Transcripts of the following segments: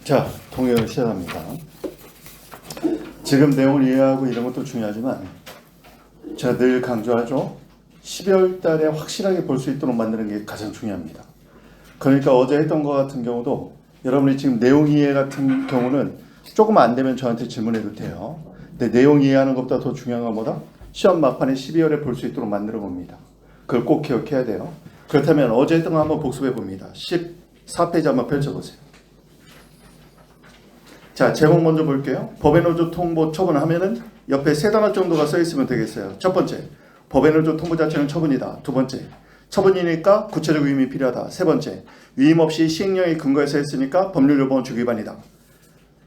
자, 통역을 시작합니다. 지금 내용을 이해하고 이런 것도 중요하지만 제가 늘 강조하죠. 12월 달에 확실하게 볼 수 있도록 만드는 게 가장 중요합니다. 그러니까 어제 했던 것 같은 경우도 여러분이 지금 내용 이해 같은 경우는 조금 안 되면 저한테 질문해도 돼요. 근데 내용 이해하는 것보다 더 중요한 건 뭐다? 시험 막판에 12월에 볼 수 있도록 만들어 봅니다. 그걸 꼭 기억해야 돼요. 그렇다면 어제 했던 거 한번 복습해 봅니다. 14페이지 한번 펼쳐보세요. 자, 제목 먼저 볼게요. 법의 노조 통보 처분하면은 옆에 세 단어 정도가 써 있으면 되겠어요. 첫 번째, 법의 노조 통보 자체는 처분이다. 두 번째, 처분이니까 구체적 위임이 필요하다. 세 번째, 위임 없이 시행령의 근거에서 했으니까 법률요구 원칙 위반이다.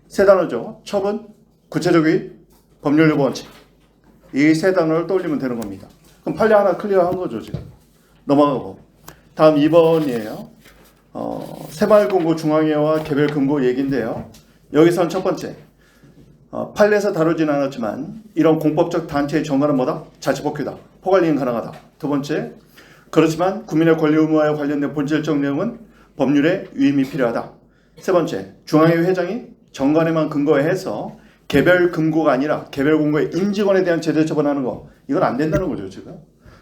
세 단어죠. 처분, 구체적 위임, 법률요구 원칙. 이 세 단어를 떠올리면 되는 겁니다. 그럼 판례 하나 클리어한 거죠, 지금. 넘어가고. 다음 2번이에요. 새마을금고 중앙회와 개별금고 얘기인데요. 여기선 첫 번째, 판례에서 다루진 않았지만 이런 공법적 단체의 정관은 뭐다? 자치법규다. 포괄이행 가능하다. 두 번째, 그렇지만 국민의 권리 의무와 관련된 본질적 내용은 법률에 위임이 필요하다. 세 번째, 중앙회 회장이 정관에만 근거해서 개별 금고가 아니라 개별 공고의 임직원에 대한 제재 처분하는 거, 이건 안 된다는 거죠, 지금.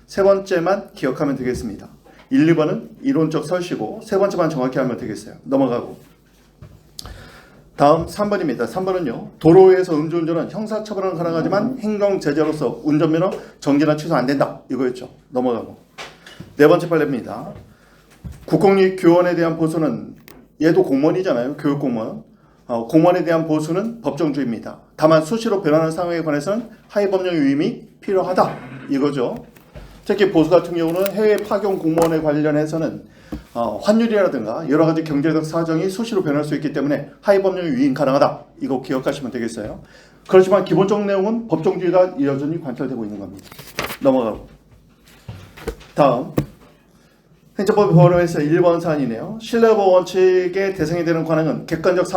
세 번째만 기억하면 되겠습니다. 1, 2번은 이론적 설시고 세 번째만 정확히 하면 되겠어요. 넘어가고. 다음 3번입니다. 3번은요. 도로에서 음주운전은 형사처벌은 가능하지만 행정제재로서 운전면허 정지나 취소 안 된다. 이거였죠. 넘어가고. 네 번째 판례입니다. 국공립 교원에 대한 보수는 얘도 공무원이잖아요. 교육공무원. 공무원에 대한 보수는 법정주의입니다. 다만 수시로 변하는 상황에 관해서는 하위법령 위임이 필요하다. 이거죠. 특히 보수 같은 경우는 해외 파견 공무원에 관련해서는 환율이라든가 여러 가지 경제적 사정이 수시로 변할 수 있기 때문에 하위법령이 위임 가능하다. 이거 기억하시면 되겠어요. 그렇지만 기본적 내용은 법정주의가 여전히 관철되고 있는 겁니다. 넘어가고. 다음 행정법 법원에서 1번 사안이네요. 신뢰법 원칙의 대상이 되는 관행은 객관적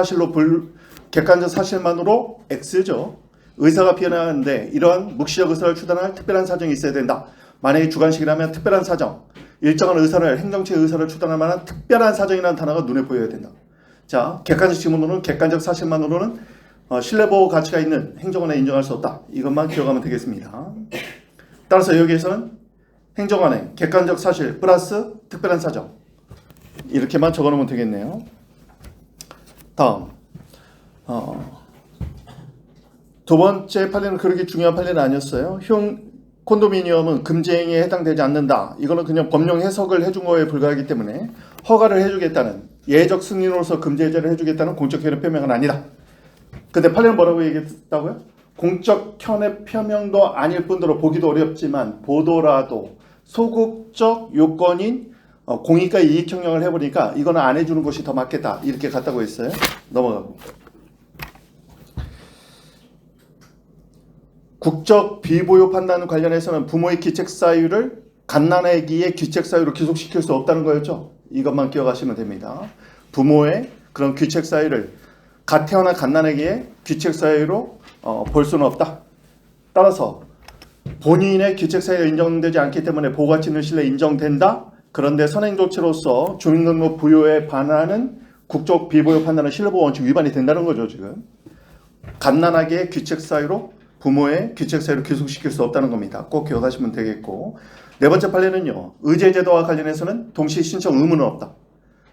사실만으로 X죠. 의사가 피어나는데 이러한 묵시적 의사를 추단할 특별한 사정이 있어야 된다. 만약에 주관식이라면 특별한 사정, 일정한 의사를 행정체의 의사를 추단할 만한 특별한 사정이라는 단어가 눈에 보여야 된다. 자, 객관적 지문으로는 객관적 사실만으로는 신뢰보호 가치가 있는 행정관에 인정할 수 없다. 이것만 기억하면 되겠습니다. 따라서 여기에서는 행정관의 객관적 사실 플러스 특별한 사정 이렇게만 적어놓으면 되겠네요. 다음 두 번째 판례는 그렇게 중요한 판례는 아니었어요. 콘도미니엄은 금지행위에 해당되지 않는다. 이거는 그냥 법령 해석을 해준 거에 불과하기 때문에 허가를 해주겠다는 예적 승인으로서 금지 해제를 해주겠다는 공적 현의 표명은 아니다. 근데 판례는 뭐라고 얘기했다고요? 공적 현의 표명도 아닐 뿐더러 보기도 어렵지만 보더라도 소극적 요건인 공익과 이익 형량을 해보니까 이거는 안 해주는 것이 더 맞겠다. 이렇게 갔다고 했어요. 넘어가고. 국적 비보유 판단 관련해서는 부모의 기책 사유를 갓난아기의 기책 사유로 귀속시킬 수 없다는 거였죠. 이것만 기억하시면 됩니다. 부모의 그런 귀책 사유를 갓 태어난 갓난아기의 귀책 사유로 볼 수는 없다. 따라서 본인의 귀책 사유가 인정되지 않기 때문에 보호가치 있는 신뢰 인정된다. 그런데 선행조치로서 주민등록 부여에 반하는 국적 비보유 판단은 신뢰보호 원칙 위반이 된다는 거죠. 지금 갓난아기의 귀책 사유로 부모의 귀책 사유를 귀속시킬 수 없다는 겁니다. 꼭 기억하시면 되겠고. 네 번째 판례는요. 의제제도와 관련해서는 동시 신청 의무는 없다.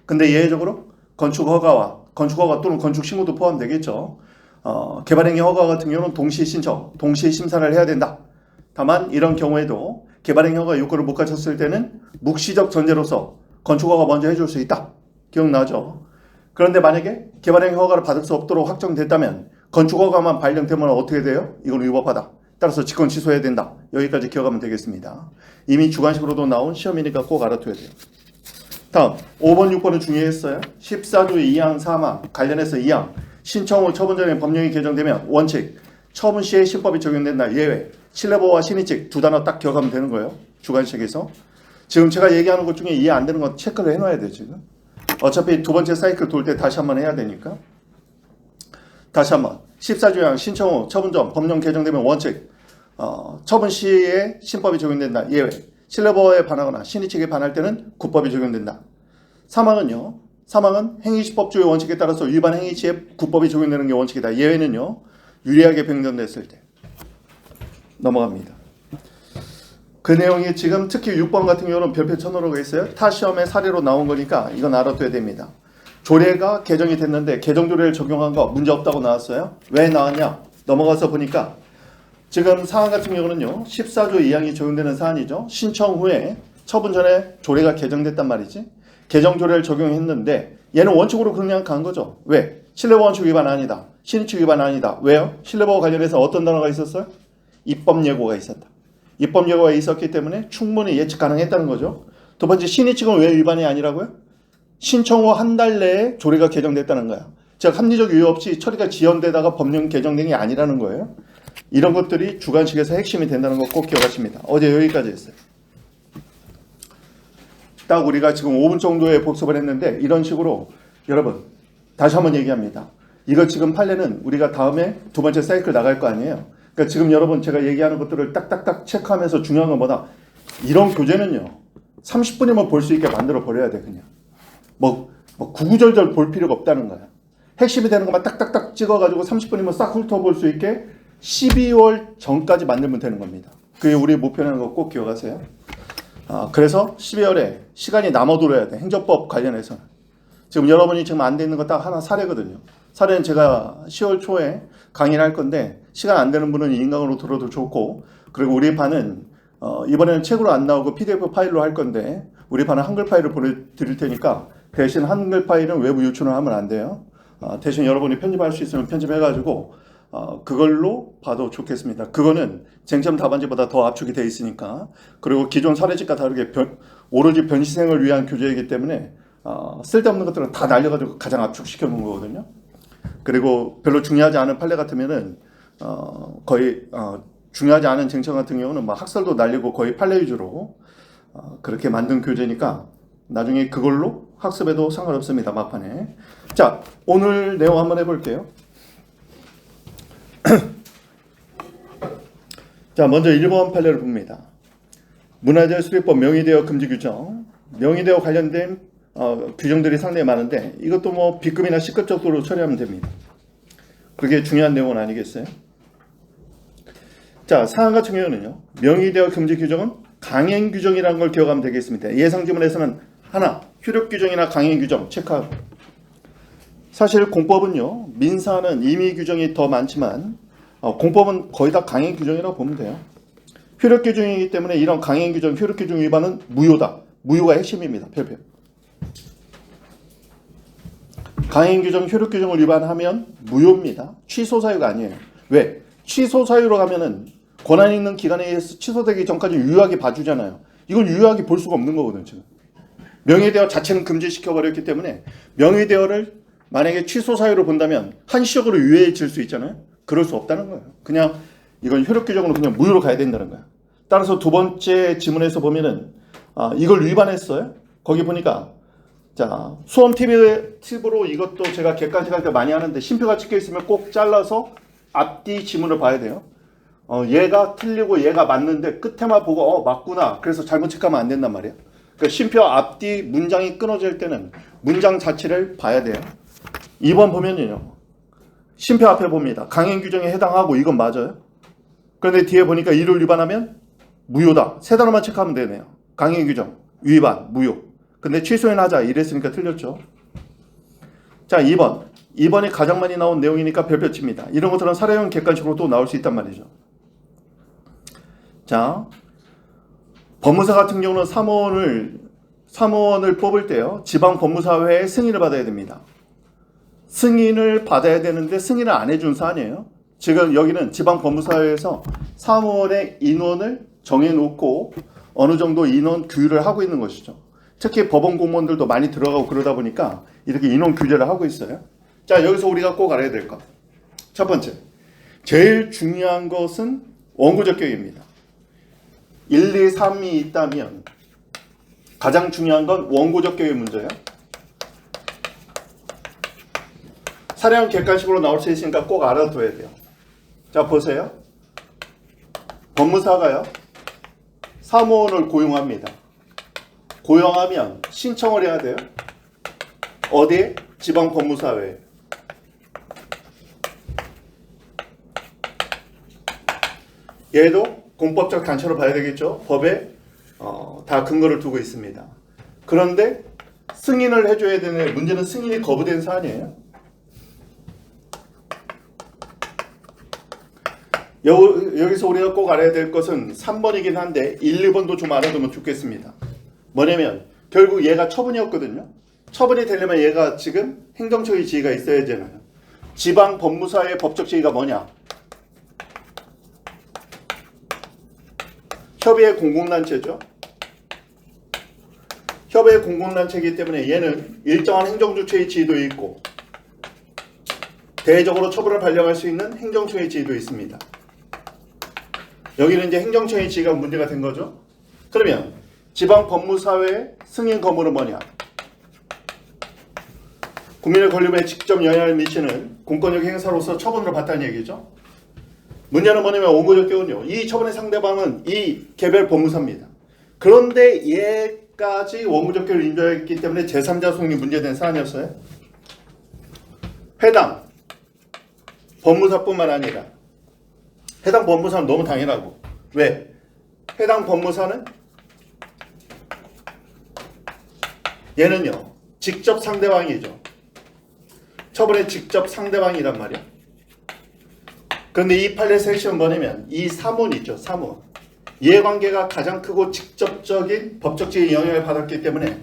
근데 예외적으로 건축허가 또는 건축신고도 포함되겠죠. 개발행위 허가 같은 경우는 동시 신청, 동시 심사를 해야 된다. 다만 이런 경우에도 개발행위 허가 요건을 못 갖췄을 때는 묵시적 전제로서 건축허가 먼저 해줄 수 있다. 기억나죠? 그런데 만약에 개발행위 허가를 받을 수 없도록 확정됐다면 건축허가만 발령되면 어떻게 돼요? 이건 위법하다. 따라서 직권 취소해야 된다. 여기까지 기억하면 되겠습니다. 이미 주관식으로도 나온 시험이니까 꼭 알아둬야 돼요. 다음 5번, 6번은 중요했어요. 14조 2항, 3항 관련해서 2항 신청 후 처분 전에 법령이 개정되면 원칙 처분 시에 신법이 적용된다. 예외 신뢰보호와 신의칙 두 단어 딱 기억하면 되는 거예요. 주관식에서. 지금 제가 얘기하는 것 중에 이해 안 되는 건 체크를 해놔야 돼요. 지금. 어차피 두 번째 사이클 돌 때 다시 한번 해야 되니까. 다시 한번 14조항 신청 후 처분 전 법령 개정되면 원칙 처분 시에 신법이 적용된다. 예외 신뢰보호에 반하거나 신의칙에 반할 때는 국법이 적용된다. 3항은요. 사망은 행위시법주의 원칙에 따라서 위반 행위 시에 구법이 적용되는 게 원칙이다. 예외는요, 유리하게 변경됐을 때. 넘어갑니다. 그 내용이 지금 특히 6번 같은 경우는 별표 쳐놓으라고 했어요. 타 시험의 사례로 나온 거니까 이건 알아둬야 됩니다. 조례가 개정이 됐는데 개정조례를 적용한 거 문제 없다고 나왔어요. 왜 나왔냐? 넘어가서 보니까 지금 사안 같은 경우는요, 14조 2항이 적용되는 사안이죠. 신청 후에 처분 전에 조례가 개정됐단 말이지. 개정조례를 적용했는데 얘는 원칙으로 그냥 간 거죠. 왜? 신뢰보호 원칙 위반 아니다. 신의칙 위반 아니다. 왜요? 신뢰보호 관련해서 어떤 단어가 있었어요? 입법 예고가 있었다. 입법 예고가 있었기 때문에 충분히 예측 가능했다는 거죠. 두 번째, 신의칙은 왜 위반이 아니라고요? 신청 후 한 달 내에 조례가 개정됐다는 거야. 즉 합리적 이유 없이 처리가 지연되다가 법령 개정된 게 아니라는 거예요. 이런 것들이 주관식에서 핵심이 된다는 거 꼭 기억하십니다. 어제 여기까지 했어요. 딱 우리가 지금 5분 정도의 복습을 했는데 이런 식으로 여러분 다시 한번 얘기합니다. 이거 지금 판례는 우리가 다음에 두 번째 사이클 나갈 거 아니에요. 그러니까 지금 여러분 제가 얘기하는 것들을 딱딱딱 체크하면서 중요한 건 뭐다? 이런 교재는요 30분이면 볼 수 있게 만들어 버려야 돼. 그냥 뭐 구구절절 볼 필요가 없다는 거야. 핵심이 되는 것만 딱딱딱 찍어가지고 30분이면 싹 훑어볼 수 있게 12월 전까지 만들면 되는 겁니다. 그게 우리 목표라는 거 꼭 기억하세요. 그래서 12월에 시간이 남아돌아야 돼. 행정법 관련해서는. 지금 여러분이 지금 안 돼 있는 거 딱 하나 사례거든요. 사례는 제가 10월 초에 강의를 할 건데 시간 안 되는 분은 인강으로 들어도 좋고, 그리고 우리 반은 이번에는 책으로 안 나오고 PDF 파일로 할 건데 우리 반은 한글 파일을 보내드릴 테니까 대신 한글 파일은 외부 유출을 하면 안 돼요. 대신 여러분이 편집할 수 있으면 편집해가지고 그걸로 봐도 좋겠습니다. 그거는 쟁점 답안지보다 더 압축이 되어 있으니까. 그리고 기존 사례집과 다르게 오로지 변시생을 위한 교재이기 때문에 쓸데없는 것들은 다 날려가지고 가장 압축시켜 놓은 거거든요. 그리고 별로 중요하지 않은 판례 같으면은 거의 중요하지 않은 쟁점 같은 경우는 막 학설도 날리고 거의 판례 위주로 그렇게 만든 교재니까 나중에 그걸로 학습해도 상관없습니다. 막판에. 자, 오늘 내용 한번 해볼게요. 자, 먼저 1번 판례를 봅니다. 문화재 수리법 명의대여 금지 규정. 명의대여 관련된 규정들이 상당히 많은데 이것도 뭐 B급이나 C급 정도로 처리하면 됩니다. 그게 중요한 내용은 아니겠어요? 자, 사안 같은 경우는요, 명의대여 금지 규정은 강행 규정이라는 걸 기억하면 되겠습니다. 예상 지문에서는 하나, 효력 규정이나 강행 규정 체크하고. 사실 공법은요, 민사는 임의 규정이 더 많지만 공법은 거의 다 강행 규정이라고 보면 돼요. 효력 규정이기 때문에 이런 강행 규정, 효력 규정 위반은 무효다. 무효가 핵심입니다. 별표. 강행 규정, 효력 규정을 위반하면 무효입니다. 취소 사유가 아니에요. 왜? 취소 사유로 가면은 권한 있는 기관에 의해서 취소되기 전까지 유효하게 봐주잖아요. 이건 유효하게 볼 수가 없는 거거든요. 지금. 명의대여 자체는 금지시켜버렸기 때문에 명의대여를 만약에 취소 사유로 본다면 한시적으로 유예해질 수 있잖아요. 그럴 수 없다는 거예요. 그냥 이건 효력 규정으로 그냥 무효로 가야 된다는 거야. 따라서 두 번째 지문에서 보면은 이걸 위반했어요. 거기 보니까 자, 수험 팁으로 이것도 제가 객관식 할 때 많이 하는데 심표가 찍혀 있으면 꼭 잘라서 앞뒤 지문을 봐야 돼요. 얘가 틀리고 얘가 맞는데 끝에만 보고 맞구나. 그래서 잘못 체크하면 안 된단 말이에요. 그러니까 심표 앞뒤 문장이 끊어질 때는 문장 자체를 봐야 돼요. 2번 보면요. 심표 앞에 봅니다. 강행 규정에 해당하고 이건 맞아요. 그런데 뒤에 보니까 이를 위반하면 무효다. 세 단어만 체크하면 되네요. 강행 규정, 위반, 무효. 근데 취소는 하자 이랬으니까 틀렸죠. 자, 2번. 2번이 가장 많이 나온 내용이니까 별표 칩니다. 이런 것들은 사례형 객관식으로 또 나올 수 있단 말이죠. 자, 법무사 같은 경우는 사무원을 뽑을 때요, 지방 법무사회의 승인을 받아야 됩니다. 승인을 받아야 되는데 승인을 안 해준 사안이에요. 지금 여기는 지방 법무사회에서 사무원의 인원을 정해놓고 어느 정도 인원 규율을 하고 있는 것이죠. 특히 법원 공무원들도 많이 들어가고 그러다 보니까 이렇게 인원 규제를 하고 있어요. 자, 여기서 우리가 꼭 알아야 될 것. 첫 번째, 제일 중요한 것은 원고 적격입니다. 1, 2, 3이 있다면 가장 중요한 건 원고 적격의 문제예요. 사례형 객관식으로 나올 수 있으니까 꼭 알아둬야 돼요. 자, 보세요. 법무사가요, 사무원을 고용합니다. 고용하면 신청을 해야 돼요. 어디에? 지방법무사회. 얘도 공법적 단체로 봐야 되겠죠. 법에 다 근거를 두고 있습니다. 그런데 승인을 해줘야 되는 문제는 승인이 거부된 사안이에요. 여기서 우리가 꼭 알아야 될 것은 3번이긴 한데 1, 2번도 좀 알아두면 좋겠습니다. 뭐냐면 결국 얘가 처분이었거든요. 처분이 되려면 얘가 지금 행정처의 지위가 있어야 되잖아요. 지방법무사의 법적 지위가 뭐냐? 협의회 공공단체죠. 협의회 공공단체이기 때문에 얘는 일정한 행정주체의 지위도 있고 대외적으로 처분을 발령할 수 있는 행정처의 지위도 있습니다. 여기는 이제 행정처의 지위가 문제가 된 거죠. 그러면 지방법무사회의 승인 거부는 뭐냐? 국민의 권리에 직접 영향을 미치는 공권력 행사로서 처분을 받다는 얘기죠. 문제는 뭐냐면 원고적격은요. 이 처분의 상대방은 이 개별 법무사입니다. 그런데 얘까지 원고적격을 인정했기 때문에 제3자 소송이 문제된 사안이었어요. 해당 법무사뿐만 아니라 해당 법무사는 너무 당연하고 왜? 해당 법무사는 얘는요. 직접 상대방이죠. 처분의 직접 상대방이란 말이야. 그런데 이 판례 섹션 뭐냐면 이 사문 있죠. 사문. 이해관계가 가장 크고 직접적인 법적지의 영향을 받았기 때문에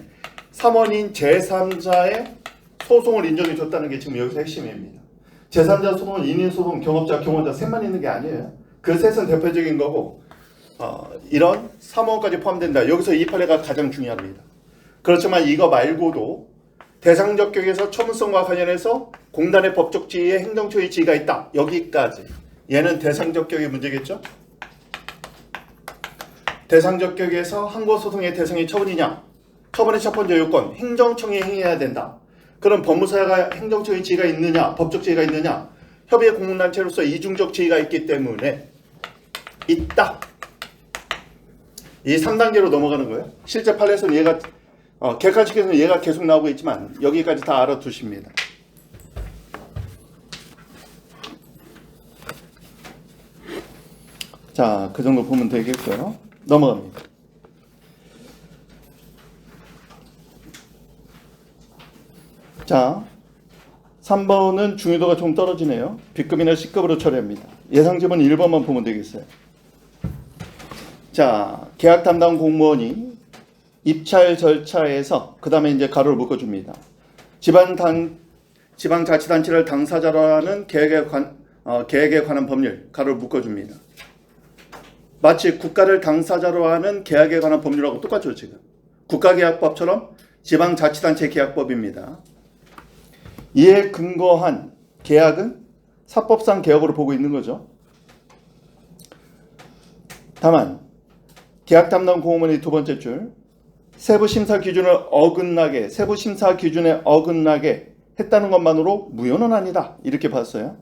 사문인 제3자의 소송을 인정해 줬다는 게 지금 여기서 핵심입니다. 제3자 소송은 인인소송, 경업자, 경호자 셋만 있는 게 아니에요. 그 셋은 대표적인 거고 이런 사무원까지 포함된다. 여기서 이 판례가 가장 중요합니다. 그렇지만 이거 말고도 대상적 격에서 처분성과 관련해서 공단의 법적 지위에 행정처의 지위가 있다. 여기까지. 얘는 대상적 격의 문제겠죠? 대상적 격에서 항고소송의 대상이 처분이냐? 처분의 첫 번째 요건, 행정청이 행해야 된다. 그럼 법무사가 행정처의 지위가 있느냐? 법적 지위가 있느냐? 협의회 공공단체로서 이중적 지위가 있기 때문에 있다. 이 3단계로 넘어가는 거예요. 실제 판례에서는 얘가 객관식에서는 얘가 계속 나오고 있지만 여기까지 다 알아두십니다. 자, 그 정도 보면 되겠고요. 넘어갑니다. 자, 3번은 중요도가 좀 떨어지네요. B급이나 C급으로 처리합니다. 예상지문 1번만 보면 되겠어요. 자, 계약 담당 공무원이 입찰 절차에서 그 다음에 이제 가로를 묶어줍니다. 지방자치단체를 당사자로 하는 계획에 관한 법률 가로를 묶어줍니다. 마치 국가를 당사자로 하는 계약에 관한 법률하고 똑같죠. 지금 국가계약법처럼 지방자치단체 계약법입니다. 이에 근거한 계약은 사법상 계약으로 보고 있는 거죠. 다만 계약 담당 공무원의 두 번째 줄 세부심사 기준에 어긋나게 했다는 것만으로 무효는 아니다. 이렇게 봤어요.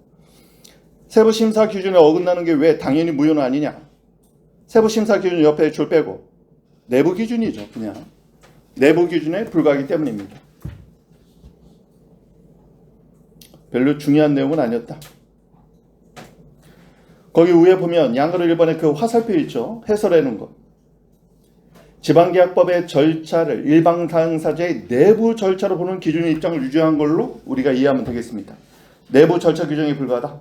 세부심사 기준에 어긋나는 게 왜 당연히 무효는 아니냐. 세부심사 기준 옆에 줄 빼고 내부 기준이죠. 그냥 내부 기준에 불과하기 때문입니다. 별로 중요한 내용은 아니었다. 거기 위에 보면 양가로 1번에 그 화살표 있죠. 해설해 놓은 것. 지방계약법의 절차를 일방 당사자의 내부 절차로 보는 기준의 입장을 유지한 걸로 우리가 이해하면 되겠습니다. 내부 절차 규정에 불과하다.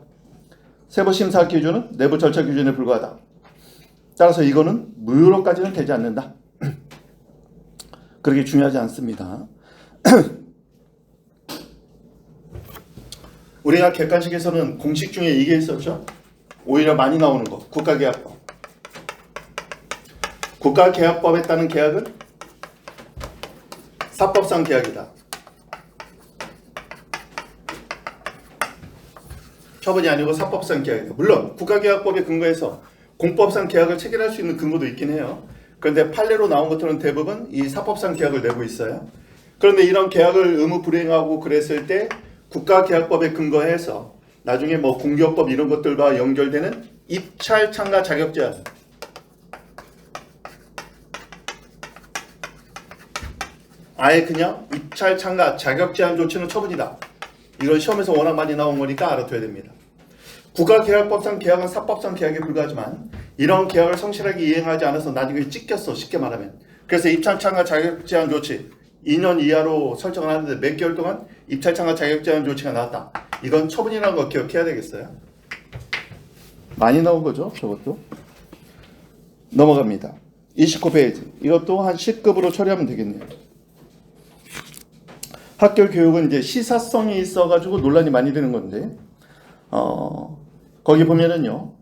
세부심사 기준은 내부 절차 기준에 불과하다. 따라서 이거는 무효로까지는 되지 않는다. 그렇게 중요하지 않습니다. 우리가 객관식에서는 공식 중에 이게 있었죠. 오히려 많이 나오는 거. 국가계약법. 국가계약법에 따른 계약은 사법상 계약이다. 처분이 아니고 사법상 계약이다. 물론 국가계약법에 근거해서 공법상 계약을 체결할 수 있는 근거도 있긴 해요. 그런데 판례로 나온 것들은 대부분 이 사법상 계약을 내고 있어요. 그런데 이런 계약을 의무 불이행하고 그랬을 때 국가계약법에 근거해서 나중에 뭐 공기업법 이런 것들과 연결되는 입찰 참가 자격 제한, 아예 그냥 입찰 참가 자격 제한 조치는 처분이다. 이건 시험에서 워낙 많이 나온 거니까 알아둬야 됩니다. 국가계약법상 계약은 사법상 계약에 불과하지만 이런 계약을 성실하게 이행하지 않아서 나중에 찢겼어. 쉽게 말하면. 그래서 입찰 참가 자격 제한 조치 2년 이하로 설정을 하는데 몇 개월 동안 입찰 참가 자격 제한 조치가 나왔다. 이건 처분이라는 거 기억해야 되겠어요. 많이 나온 거죠. 저것도. 넘어갑니다. 29페이지. 이것도 한 10급으로 처리하면 되겠네요. 학교 교육은 이제 시사성이 있어가지고 논란이 많이 되는 건데, 거기 보면은요,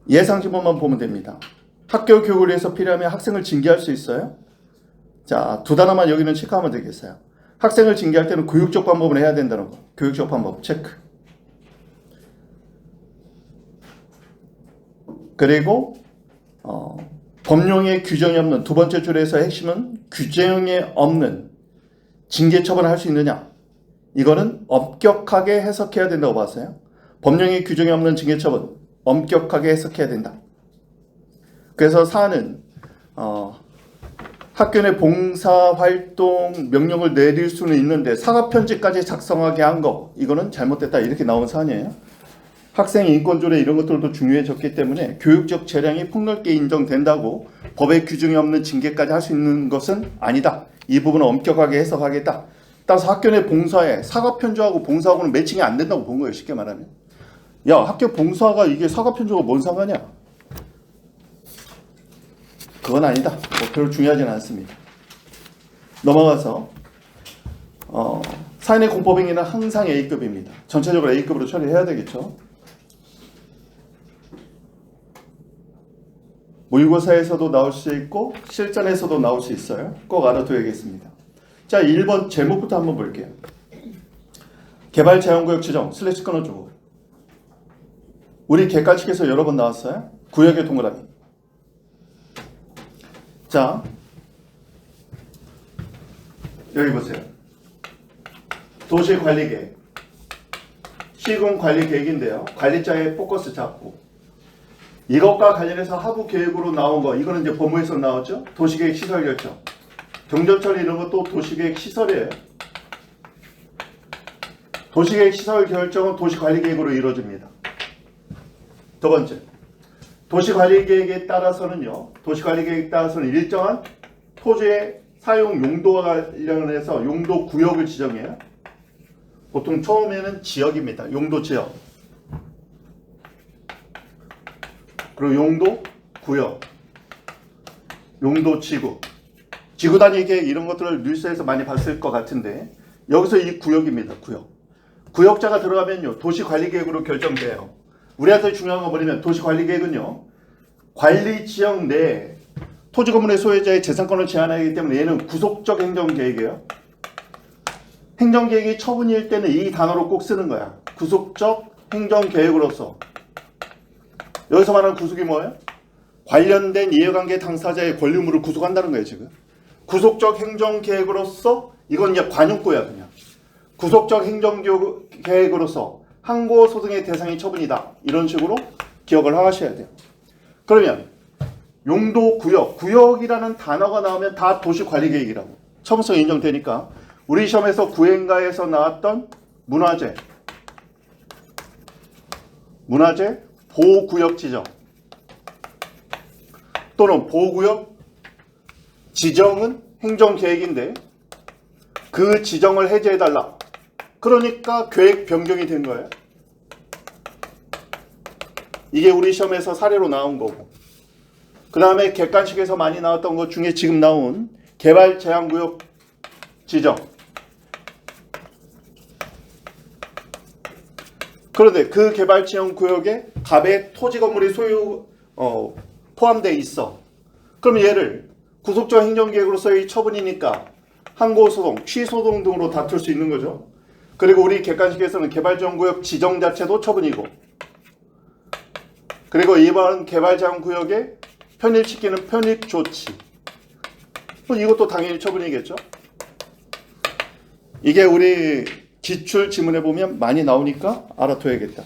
예상 지문만 보면 됩니다. 학교 교육을 위해서 필요하면 학생을 징계할 수 있어요? 자, 두 단어만 여기는 체크하면 되겠어요. 학생을 징계할 때는 교육적 방법을 해야 된다는 거. 교육적 방법 체크. 그리고 법령에 규정이 없는 두 번째 줄에서 핵심은 규정에 없는 징계 처분을 할 수 있느냐? 이거는 엄격하게 해석해야 된다고 봤어요. 법령에 규정이 없는 징계 처분 엄격하게 해석해야 된다. 그래서 사안은 학교 내 봉사활동 명령을 내릴 수는 있는데 사과편지까지 작성하게 한 거 이거는 잘못됐다 이렇게 나온 사안이에요. 학생 인권 조례 이런 것들도 중요해졌기 때문에 교육적 재량이 폭넓게 인정된다고 법에 규정이 없는 징계까지 할 수 있는 것은 아니다. 이 부분은 엄격하게 해석하겠다. 따라서 학교 내 봉사에 사과편지하고 봉사하고는 매칭이 안 된다고 본 거예요. 쉽게 말하면. 야, 학교 봉사가 이게 사과편지하고 뭔 상관이야? 그건 아니다. 뭐 별로 중요하지는 않습니다. 넘어가서 사인의 공법행위는 항상 A급입니다. 전체적으로 A급으로 처리해야 되겠죠. 모의고사에서도 나올 수 있고 실전에서도 나올 수 있어요. 꼭 알아둬야겠습니다. 자, 1번 제목부터 한번 볼게요. 개발 제한구역 지정 슬래시 끊어주고. 우리 객관식에서 여러 번 나왔어요. 구역의 동그라미. 자, 여기 보세요. 도시관리계획, 시군관리계획인데요. 관리자의 포커스 잡고 이것과 관련해서 하부 계획으로 나온 거 이거는 이제 법무에서 나왔죠. 도시계획 시설 결정, 경전처리 이런 것도 도시계획 시설이에요. 도시계획 시설 결정은 도시관리계획으로 이루어집니다. 두 번째, 도시관리계획에 따라서는요. 도시관리계획에 따라서는 일정한 토지의 사용 용도와 관련해서 용도 구역을 지정해요. 보통 처음에는 지역입니다. 용도 지역. 그리고 용도 구역, 용도 지구, 지구 단위 계획 이런 것들을 뉴스에서 많이 봤을 것 같은데 여기서 이 구역입니다. 구역. 구역자가 들어가면요 도시관리계획으로 결정돼요. 우리한테 중요한 건 뭐냐면 도시관리계획은요 관리 지역 내에 토지 건물의 소유자의 재산권을 제한하기 때문에 얘는 구속적 행정계획이에요. 행정계획이 처분일 때는 이 단어로 꼭 쓰는 거야. 구속적 행정계획으로서. 여기서 말하는 구속이 뭐예요? 관련된 이해관계 당사자의 권리 의무를 구속한다는 거예요. 지금 구속적 행정계획으로서 이건 이제 관용구야. 그냥 구속적 행정계획으로서 항고소송의 대상이 처분이다. 이런 식으로 기억을 하셔야 돼요. 그러면 용도 구역, 구역이라는 단어가 나오면 다 도시관리계획이라고 처분성이 인정되니까 우리 시험에서 구행가에서 나왔던 문화재 보호구역 지정 또는 보호구역 지정은 행정계획인데 그 지정을 해제해달라. 그러니까 계획 변경이 된 거예요. 이게 우리 시험에서 사례로 나온 거고 그 다음에 객관식에서 많이 나왔던 것 중에 지금 나온 개발 제한구역 지정. 그런데 그 개발 제한구역에 갑의 토지 건물이 포함되어 있어. 그럼 얘를 구속적 행정계획으로서의 처분이니까 항고소송, 취소송 등으로 다툴 수 있는 거죠. 그리고 우리 객관식에서는 개발 제한구역 지정 자체도 처분이고 그리고 이번 개발 제한구역에 편입시키는 편입조치 이것도 당연히 처분이겠죠. 이게 우리 기출 지문에 보면 많이 나오니까 알아둬야겠다.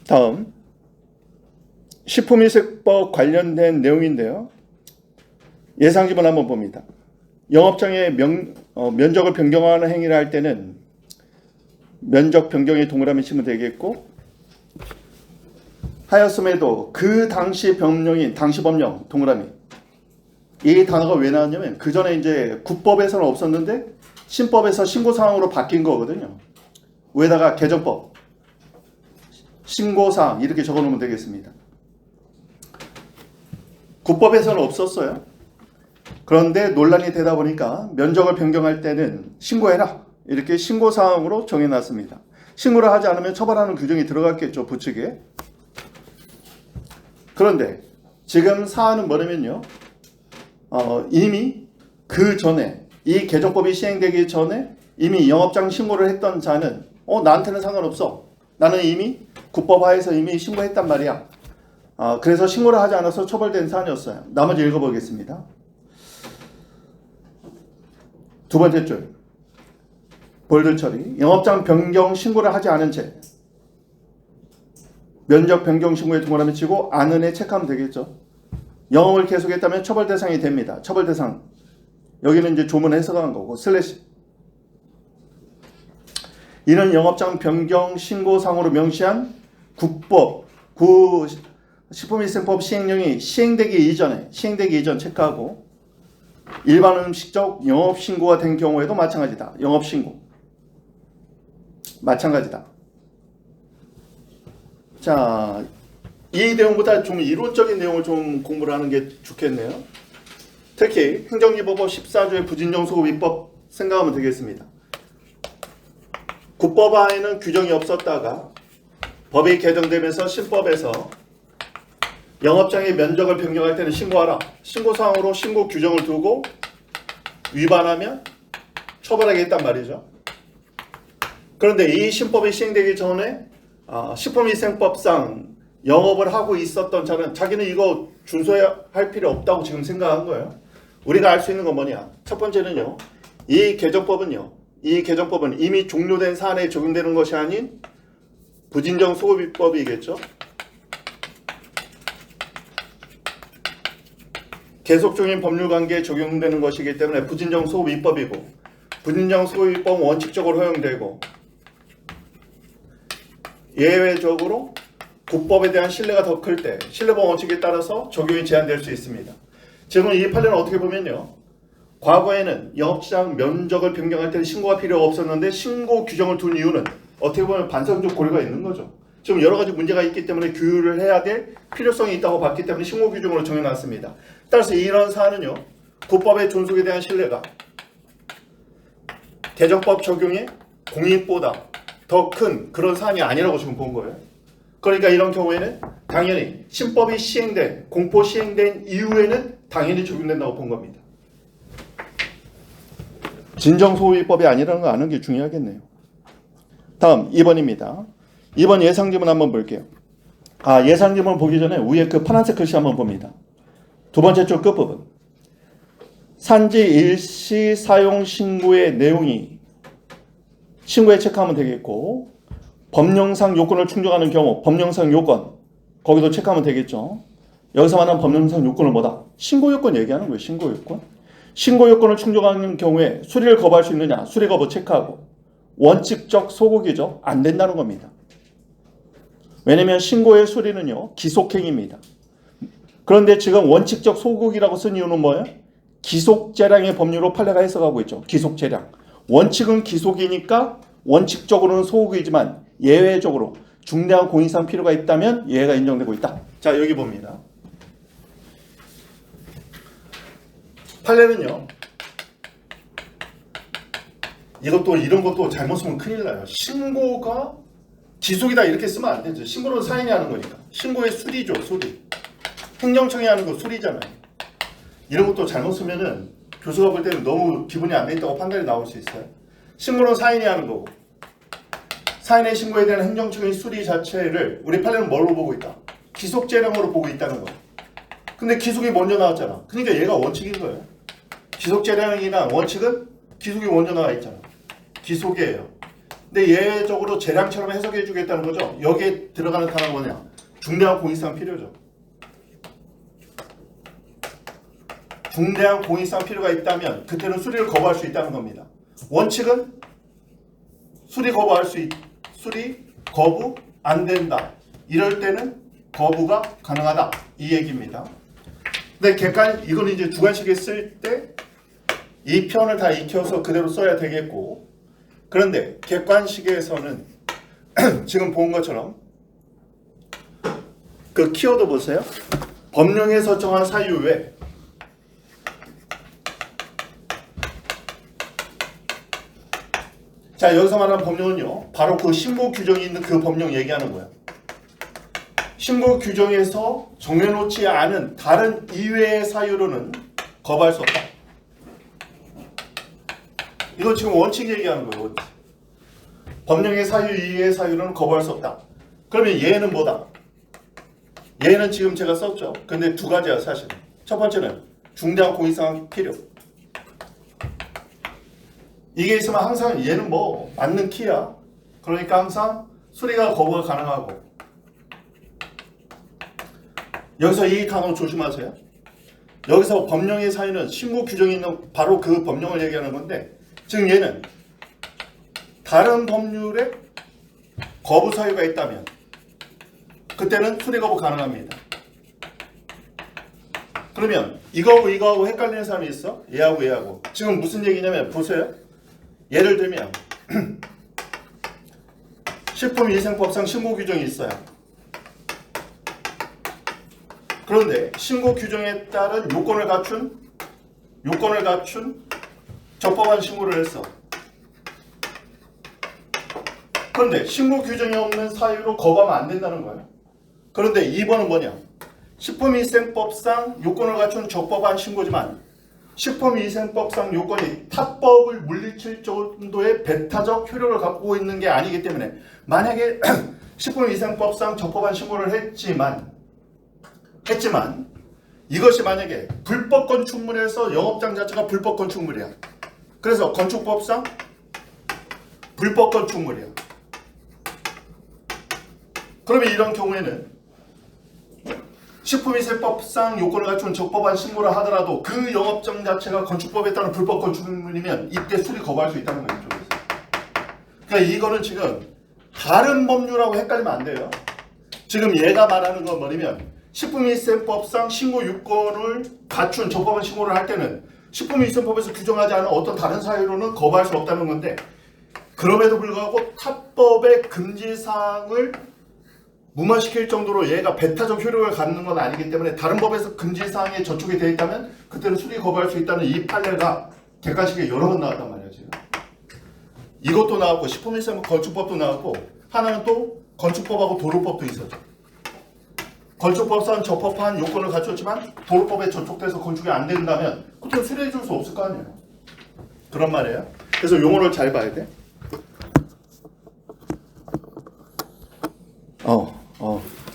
다음 식품위생법 관련된 내용인데요. 예상지문 한번 봅니다. 영업장의 면적을 변경하는 행위를 할 때는 면적 변경에 동그라미 치면 되겠고, 하였음에도 그 당시 법령인 당시 법령 동그라미, 이 단어가 왜 나왔냐면 그 전에 이제 국법에서는 없었는데 신법에서 신고사항으로 바뀐 거거든요. 위에다가 개정법 신고사항 이렇게 적어놓으면 되겠습니다. 국법에서는 없었어요. 그런데 논란이 되다 보니까 면적을 변경할 때는 신고해라 이렇게 신고사항으로 정해놨습니다. 신고를 하지 않으면 처벌하는 규정이 들어갔겠죠, 부칙에. 그런데 지금 사안은 뭐냐면요, 이미 그 전에 이 개정법이 시행되기 전에 이미 영업장 신고를 했던 자는 나한테는 상관없어, 나는 이미 국법하에서 이미 신고했단 말이야. 그래서 신고를 하지 않아서 처벌된 사안이었어요. 나머지 읽어보겠습니다. 두 번째 줄 볼드 처리. 영업장 변경 신고를 하지 않은 채 면적 변경 신고에 동그라미 치고 않은 애 체크하면 되겠죠. 영업을 계속했다면 처벌 대상이 됩니다. 처벌 대상, 여기는 이제 조문 해석한 거고 슬래시. 이는 영업장 변경 신고상으로 명시한 국법 식품위생법 시행령이 시행되기 이전 체크하고, 일반 음식적 영업신고가 된 경우에도 마찬가지다. 영업신고 마찬가지다. 자, 이 내용보다 좀 이론적인 내용을 좀 공부를 하는 게 좋겠네요. 특히 행정기법법 14조의 부진정소급 입법 생각하면 되겠습니다. 국법하에는 규정이 없었다가 법이 개정되면서 신법에서 영업장의 면적을 변경할 때는 신고하라, 신고사항으로 신고 규정을 두고 위반하면 처벌하겠단 말이죠. 그런데 이 신법이 시행되기 전에 식품위생법상 영업을 하고 있었던 자는 자기는 이거 준수해야 할 필요 없다고 지금 생각한 거예요. 우리가 알 수 있는 건 뭐냐? 첫 번째는요, 이 개정법은 이미 종료된 사안에 적용되는 것이 아닌 부진정 소급입법이겠죠. 계속 중인 법률 관계에 적용되는 것이기 때문에 부진정 소급 입법이고, 부진정 소급 입법은 원칙적으로 허용되고 예외적으로 국법에 대한 신뢰가 더 클 때 신뢰보호 원칙에 따라서 적용이 제한될 수 있습니다. 지금 이 판례는 어떻게 보면요, 과거에는 영업장 면적을 변경할 때는 신고가 필요가 없었는데 신고 규정을 둔 이유는 어떻게 보면 반성적 고려가 있는 거죠. 지금 여러 가지 문제가 있기 때문에 규율을 해야 될 필요성이 있다고 봤기 때문에 신고 규정으로 정해놨습니다. 따라서 이런 사안은요, 국법의 존속에 대한 신뢰가 개정법 적용의 공익보다 더 큰 그런 사안이 아니라고 지금 본 거예요. 그러니까 이런 경우에는 당연히 신법이 시행된, 공포 시행된 이후에는 당연히 적용된다고 본 겁니다. 진정소유법이 아니라는 거 아는 게 중요하겠네요. 다음 2번입니다. 2번 예상지문 한번 볼게요. 예상지문 보기 전에 위에 그 파란색 글씨 한번 봅니다. 두 번째 줄 끝부분. 산지 일시 사용 신고의 내용이 신고에 체크하면 되겠고, 법령상 요건을 충족하는 경우 법령상 요건 거기도 체크하면 되겠죠. 여기서 말하는 법령상 요건은 뭐다? 신고 요건 얘기하는 거예요. 신고 요건. 신고 요건을 충족하는 경우에 수리를 거부할 수 있느냐? 수리 거부 체크하고, 원칙적 소급이죠. 안 된다는 겁니다. 왜냐면 신고의 수리는요, 기속행위입니다. 그런데 지금 원칙적 소급이라고 쓴 이유는 뭐예요? 기속재량의 법률로 판례가 해석하고 있죠. 기속재량. 원칙은 기속이니까 원칙적으로는 소급이지만 예외적으로 중대한 공익상 필요가 있다면 예외가 인정되고 있다. 자, 여기 봅니다. 판례는요, 이런 것도 잘못 쓰면 큰일 나요. 신고가 기속이다 이렇게 쓰면 안 되죠. 신고는 사인이 하는 거니까. 신고의 수리죠, 수리. 행정청이 하는 거 수리잖아요. 이런 것도 잘못 쓰면은 교수가 볼 때는 너무 기분이 안 돼 있다고 판단이 나올 수 있어요. 신고는 사인이 하는 거고, 사인의 신고에 대한 행정청의 수리 자체를 우리 판례는 뭘로 보고 있다? 기속재량으로 보고 있다는 거예요. 근데 기속이 먼저 나왔잖아. 그러니까 얘가 원칙인 거예요. 기속재량이나 원칙은 기속이 먼저 나와 있잖아. 기속이에요. 근데 예외적으로 재량처럼 해석해 주겠다는 거죠. 여기에 들어가는 단어가 뭐냐? 중대한 공익상 필요죠. 중대한 공익상 필요가 있다면 그때는 수리를 거부할 수 있다는 겁니다. 원칙은 수리 거부 안 된다. 이럴 때는 거부가 가능하다. 이 얘기입니다. 근데 이거는 이제 주관식에 쓸 때 이 표현을 다 익혀서 그대로 써야 되겠고, 그런데 객관식에서는 지금 본 것처럼 그 키워드 보세요. 법령에 설정한 사유 외 자, 여기서 말하는 법령은요, 바로 그 신고 규정이 있는 그 법령 얘기하는 거예요. 신고 규정에서 정해놓지 않은 다른 이외의 사유로는 거부할 수 없다. 이거 지금 원칙 얘기하는 거예요. 원칙. 법령의 사유 이외의 사유로는 거부할 수 없다. 그러면 얘는 뭐다? 얘는 지금 제가 썼죠. 근데 두 가지야 사실. 첫 번째는 중대한 공익상 필요. 이게 있으면 항상 얘는 뭐 맞는 키야. 그러니까 항상 수리가 거부가 가능하고. 여기서 이 단어 조심하세요. 여기서 법령의 사유는 신고 규정이 있는 바로 그 법령을 얘기하는 건데, 지금 얘는 다른 법률에 거부 사유가 있다면 그때는 수리 거부 가능합니다. 그러면 이거하고 헷갈리는 사람이 있어? 얘하고 지금 무슨 얘기냐면 보세요. 예를 들면 식품위생법상 신고 규정이 있어요. 그런데 신고 규정에 따른 요건을 갖춘 적법한 신고를 했어. 그런데 신고 규정이 없는 사유로 거부하면 안 된다는 거예요. 그런데 2번은 뭐냐? 식품위생법상 요건을 갖춘 적법한 신고지만 식품위생법상 요건이 타법을 물리칠 정도의 배타적 효력을 갖고 있는 게 아니기 때문에, 만약에 식품위생법상 적법한 신고를 했지만 이것이 만약에 불법 건축물에서 영업장 자체가 불법 건축물이야. 그래서 건축법상 불법 건축물이야. 그러면 이런 경우에는 식품위생법상 요건을 갖춘 적법한 신고를 하더라도 그 영업장 자체가 건축법에 따른 불법 건축물이면 이때 수리 거부할 수 있다는 거예요. 이쪽에서. 그러니까 이거는 지금 다른 법률하고 헷갈리면 안 돼요. 지금 얘가 말하는 건 뭐냐면 식품위생법상 신고 요건을 갖춘 적법한 신고를 할 때는 식품위생법에서 규정하지 않은 어떤 다른 사유로는 거부할 수 없다는 건데, 그럼에도 불구하고 타법의 금지사항을 무마시킬 정도로 얘가 배타적 효력을 갖는 건 아니기 때문에 다른 법에서 금지사항에 저촉이 되어 있다면 그때는 수리 거부할 수 있다는 이 판례가 객관식에 여러 번 나왔단 말이에요. 지금 이것도 나왔고 식품위생법 건축법도 나왔고, 하나는 또 건축법하고 도로법도 있었죠. 건축법상 적법한 요건을 갖췄지만 도로법에 저촉돼서 건축이 안 된다면 그때는 수리해 줄 수 없을 거 아니에요. 그런 말이에요. 그래서 용어를 잘 봐야 돼.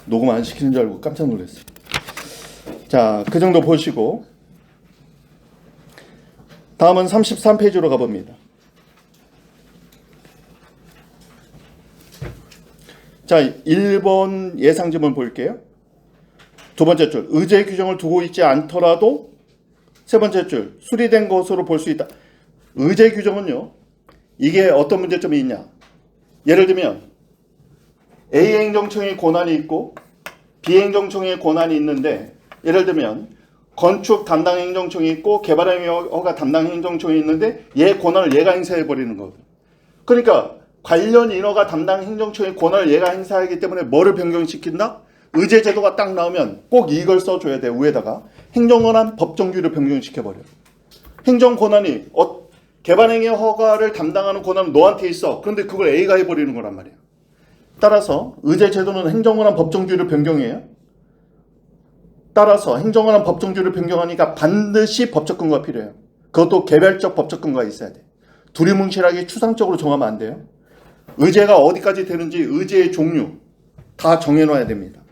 녹음 안 시키는 줄 알고 깜짝 놀랐어요. 자, 그 정도 보시고 다음은 33페이지로 가봅니다. 자, 1번 예상지문 볼게요. 두 번째 줄, 의제 규정을 두고 있지 않더라도 세 번째 줄, 수리된 것으로 볼 수 있다. 의제 규정은요, 이게 어떤 문제점이 있냐. 예를 들면 A 행정청의 권한이 있고 B 행정청의 권한이 있는데, 예를 들면 건축 담당 행정청이 있고 개발허가 담당 행정청이 있는데 얘 권한을 얘가 행사해 버리는 거거든. 그러니까 관련 인허가 담당 행정청의 권한을 얘가 행사하기 때문에 뭐를 변경시킨다? 의제 제도가 딱 나오면 꼭 이걸 써줘야 돼. 위에다가 행정권한 법정규를 변경시켜버려. 행정 권한이 개발행위 허가를 담당하는 권한은 너한테 있어. 그런데 그걸 A가 해버리는 거란 말이야. 따라서 의제 제도는 행정권한 법정규를 변경해요. 따라서 행정권한 법정규를 변경하니까 반드시 법적 근거가 필요해요. 그것도 개별적 법적 근거가 있어야 돼. 두리뭉실하게 추상적으로 정하면 안 돼요. 의제가 어디까지 되는지 의제의 종류 다 정해놔야 됩니다.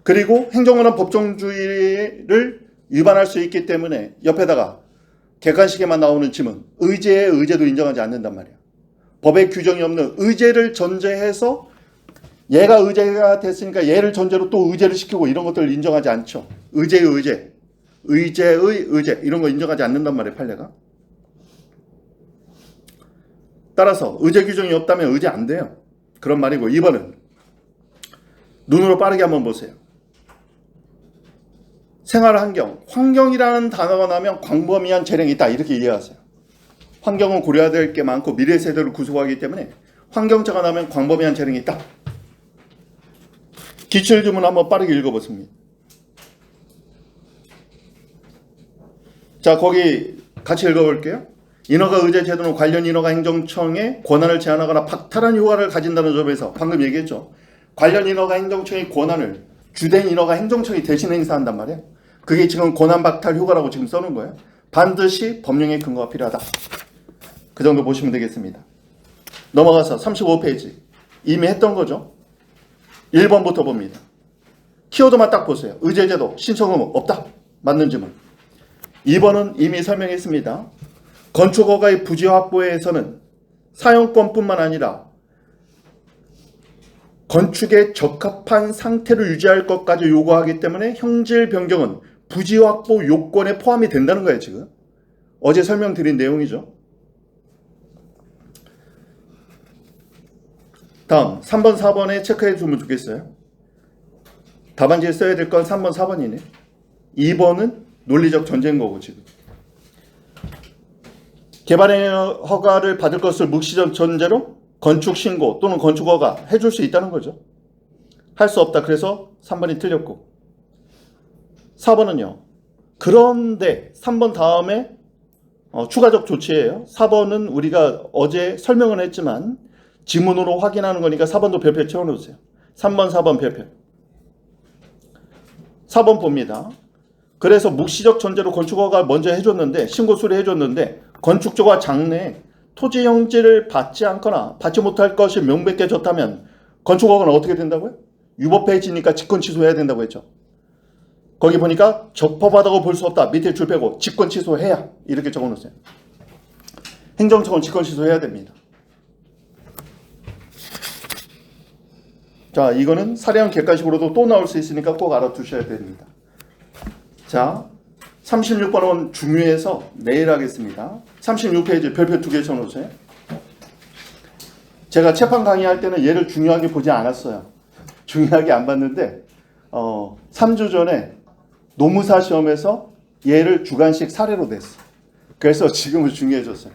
그리고 행정권한 법정주의를 위반할 수 있기 때문에 옆에다가 객관식에만 나오는 지문, 의제의 의제도 인정하지 않는단 말이야. 법에 규정이 없는 의제를 전제해서 얘가 의제가 됐으니까 얘를 전제로 또 의제를 시키고 이런 것들을 인정하지 않죠. 의제의 의제. 의제의 의제 이런 거 인정하지 않는단 말이에요. 판례가. 따라서 의제 규정이 없다면 의제 안 돼요. 그런 말이고 2번은 눈으로 빠르게 한번 보세요. 생활 환경, 환경이라는 단어가 나면 광범위한 재량이 있다 이렇게 이해하세요. 환경은 고려해야 될 게 많고 미래 세대를 구속하기 때문에 환경자가 나면 광범위한 재량이 있다. 기출주문 한번 빠르게 읽어보습니다. 자, 거기 같이 읽어볼게요. 인허가 의제 제도는 관련 인허가 행정청의 권한을 제한하거나 박탈한 효과를 가진다는 점에서 방금 얘기했죠. 관련 인허가 행정청의 권한을 주된 인허가 행정청이 대신 행사한단 말이에요. 그게 지금 권한 박탈 효과라고 지금 써놓은 거예요. 반드시 법령의 근거가 필요하다. 그 정도 보시면 되겠습니다. 넘어가서 35페이지. 이미 했던 거죠. 1번부터 봅니다. 키워드만 딱 보세요. 의제제도 신청 의무 없다. 맞는 질문. 2번은 이미 설명했습니다. 건축허가의 부지 확보에서는 사용권뿐만 아니라 건축에 적합한 상태를 유지할 것까지 요구하기 때문에 형질 변경은 부지 확보 요건에 포함이 된다는 거예요. 지금 어제 설명드린 내용이죠. 다음 3번 4번에 체크해 주면 좋겠어요. 답안지에 써야 될 건 3번 4번이네. 2번은 논리적 전제인 거고 지금 개발의 허가를 받을 것을 묵시적 전제로 건축 신고 또는 건축 허가 해줄 수 있다는 거죠. 할 수 없다. 그래서 3번이 틀렸고 4번은요. 그런데 3번 다음에 추가적 조치예요. 4번은 우리가 어제 설명을 했지만 지문으로 확인하는 거니까 4번도 별표 채워놓으세요. 3번 4번 별표. 4번 봅니다. 그래서 묵시적 전제로 건축허가 먼저 해줬는데 신고 수리해줬는데 건축조가 장래에 토지 형질을 받지 않거나 받지 못할 것이 명백해졌다면 건축허가는 어떻게 된다고요? 유법해지니까 직권 취소해야 된다고 했죠. 거기 보니까 적법하다고 볼 수 없다. 밑에 줄 빼고 직권 취소해야 이렇게 적어놓으세요. 행정청은 직권 취소해야 됩니다. 자, 이거는 사례형 객관식으로도 또 나올 수 있으니까 꼭 알아두셔야 됩니다. 자, 36번은 중요해서 내일 하겠습니다. 36페이지 별표 2개 쳐놓으세요. 제가 재판 강의할 때는 얘를 중요하게 보지 않았어요. 중요하게 안 봤는데 3주 전에 노무사 시험에서 얘를 주관식 사례로 냈어요. 그래서 지금은 중요해졌어요.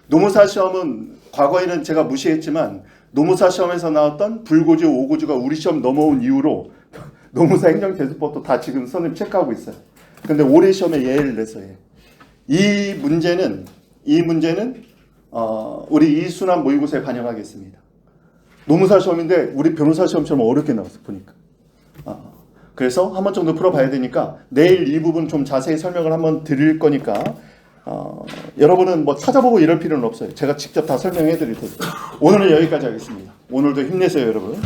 노무사 시험은 과거에는 제가 무시했지만 노무사 시험에서 나왔던 불고지, 오고지가 우리 시험 넘어온 이후로 노무사 행정제도법도 다 지금 선생님 체크하고 있어요. 근데 올해 시험에 얘를 냈어요. 이 문제는 우리 이순환 모의고사에 반영하겠습니다. 노무사 시험인데 우리 변호사 시험처럼 어렵게 나왔어 보니까. 그래서 한 번 정도 풀어봐야 되니까 내일 이 부분 좀 자세히 설명을 한번 드릴 거니까 여러분은 뭐 찾아보고 이럴 필요는 없어요. 제가 직접 다 설명해 드릴 테니까. 오늘은 여기까지 하겠습니다. 오늘도 힘내세요, 여러분.